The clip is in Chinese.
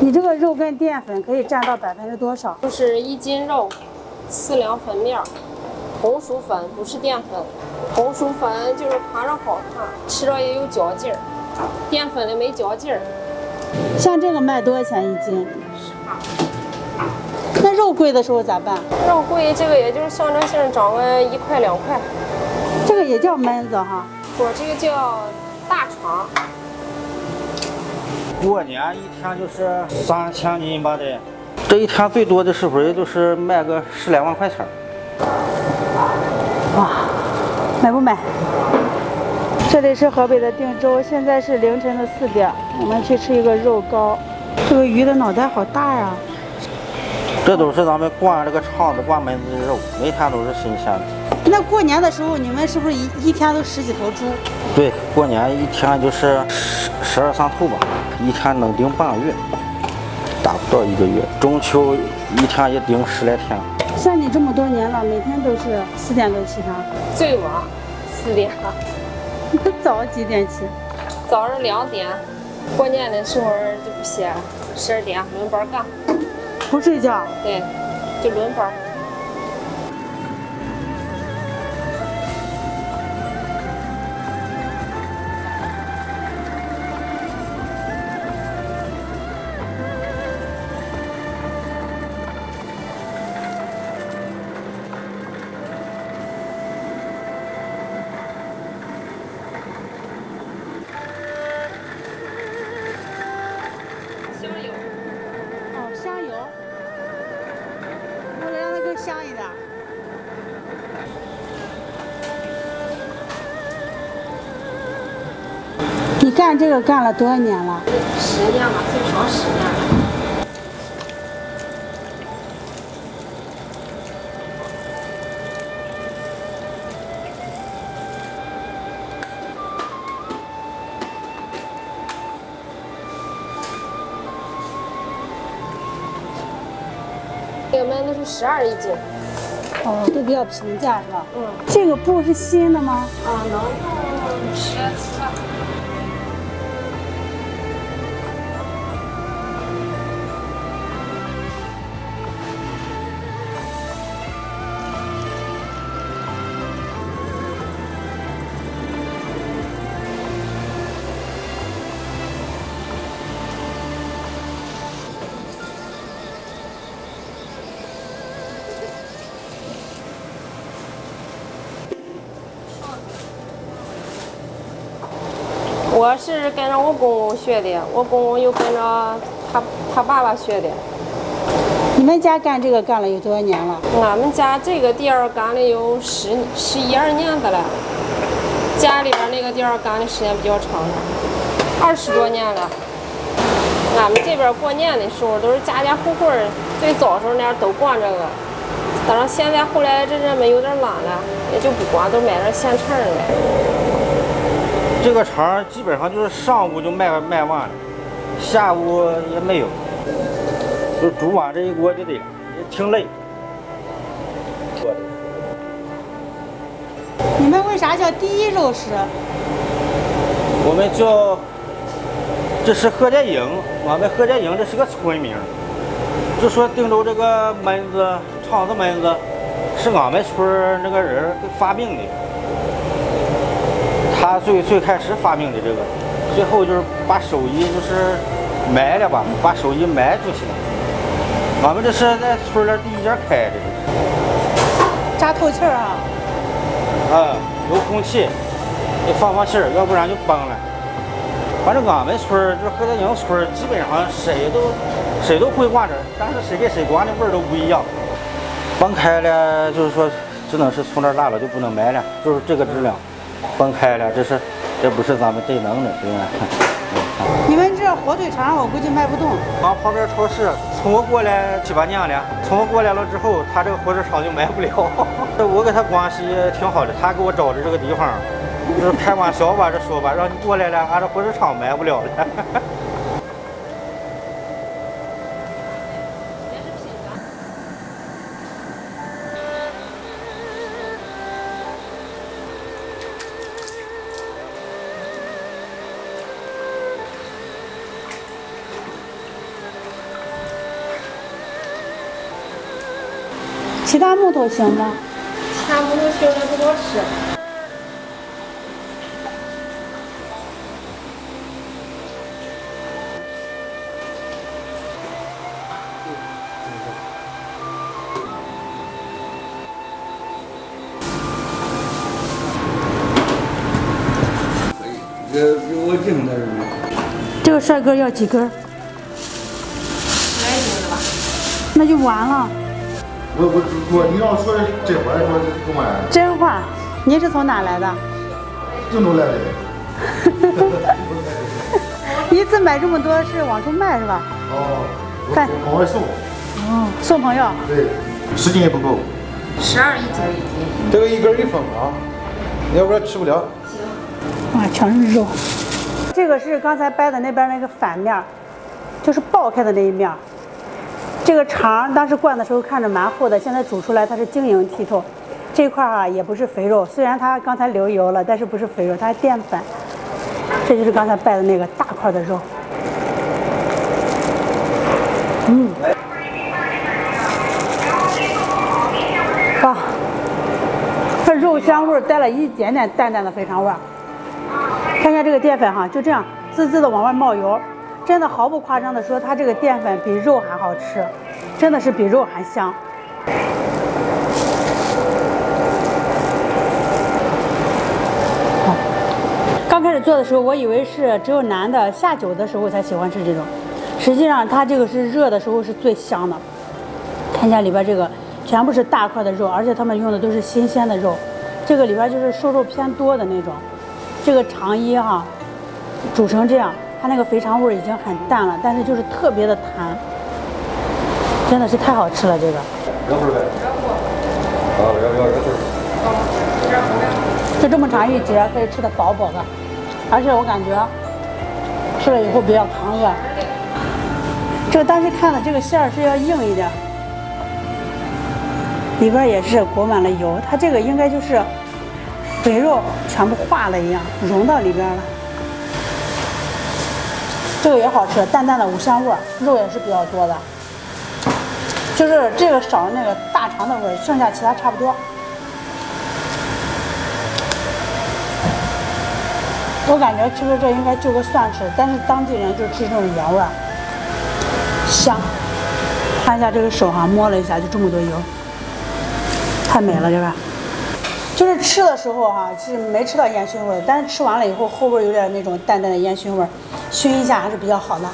你这个肉跟淀粉可以占到多少？就是1斤肉，4两粉面，红薯粉不是淀粉，红薯粉就是看着好看，吃着也有嚼劲儿，淀粉的没嚼劲儿。像这个卖多少钱1斤？那肉贵的时候咋办？肉贵，这个也就是象征性涨个1块2块。这个也叫焖子哈？我这个叫大肠。过年一天就是3000斤吧得，这一天最多的时候也就是卖个10来万块钱。哇，买不买？这里是河北的定州，现在是凌晨的4点，我们去吃一个肉糕。这个鱼的脑袋好大呀！这都是咱们灌这个厂子灌焖子的肉，每天都是新鲜的。那过年的时候，你们是不是一天都10几头猪？对，过年一天就是12、13头吧，一天能顶半个月，达不到1个月。中秋一天也顶10来天。像你这么多年了，每天都是4点多起床？最晚4点。早几点起？早上2点，过年的时候就不歇了，12点轮班干。不睡觉？对，就轮班。香油。哦，香油。为了让它更香一点。你干这个干了多少年了10年吧，最少10年了。这个焖子是12一斤。哦，都比较平价是吧？嗯。这个布是新的吗？啊，能用10来次。我是跟着我公公学的，我公公又跟着他爸爸学的。你们家干这个干了有多少年了？俺们家这个店儿干了有11、12年的了，家里边那个店儿干的时间比较长了，20多年了。俺们这边过年的时候都是家家户户最早时候那样都管这个，但是现在后来这人们有点懒了，也就不管，都买点现成的。这个肠基本上就是上午就卖完了，下午也没有，就煮完这一锅就得了，也挺累。你们为啥叫第一肉食？我们叫，这是何家营，我们何家营这是个村名，就说定州这个焖子厂子焖子是俺们村那个人给发明的。他最开始发明的这个，最后就是把手艺就是埋了吧，把手艺埋出去了。俺们这是在村里第一家开的，扎透气儿啊！有空气，得放气儿，要不然就崩了。反正俺们村就是何家营村，基本上谁都会管这，但是谁给谁管的味儿都不一样。崩开了就是说只能是从这儿拉了就不能埋了，就是这个质量。崩开了，这不是咱们对能的，对吧？你们这火腿肠我估计卖不动。俺旁边超市从我过来7、8年了，从我过来了之后，他这个火腿肠就卖不了。我跟他关系挺好的，他给我找的这个地方，就是开玩笑吧，这说吧，让你过来了，俺这火腿肠卖不了了。其他木头行吗？其他木头熏的不好吃。我净的。这个帅哥要几根？10来斤的吧。那就完了。你要说这会儿说这干嘛？真话，您是从哪来的？郑州来的。一次买这么多是往出卖是吧？哦，看往外送。哦，送朋友。对，10斤也不够。12一斤1斤。这个1根1分啊，要不然吃不了。哇，全是肉。这个是刚才掰的那边那个反面，就是爆开的那一面。这个肠当时灌的时候看着蛮厚的，现在煮出来它是晶莹剔透。这块啊也不是肥肉，虽然它刚才流油了，但是不是肥肉，它是淀粉。这就是刚才掰的那个大块的肉。哇，这肉香味带了一点点淡淡的肥肠味。看一下这个淀粉哈，就这样滋滋的往外冒油，真的毫不夸张的说，它这个淀粉比肉还好吃，真的是比肉还香。刚开始做的时候，我以为是只有男的下酒的时候才喜欢吃这种，实际上它这个是热的时候是最香的。看一下里边这个全部是大块的肉，而且他们用的都是新鲜的肉，这个里边就是瘦肉偏多的那种。这个肠衣哈，煮成这样，它那个肥肠味已经很淡了，但是就是特别的弹，真的是太好吃了这个。热乎呗。好，要热乎。就这么长一截，可以吃得饱饱的，而且我感觉吃了以后比较抗饿。这个当时看的这个馅儿是要硬一点，里边也是裹满了油，它这个应该就是肥肉全部化了一样，融到里边了。这个也好吃，淡淡的五香味，肉也是比较多的，就是这个少了那个大肠的味儿，剩下其他差不多。我感觉吃了这应该就个蒜吃，但是当地人就吃这种原味儿，香。看一下这个手哈，摸了一下就这么多油，太美了这个。就是吃的时候哈是没吃到烟熏味，但是吃完了以后后味有点那种淡淡的烟熏味，熏一下还是比较好的。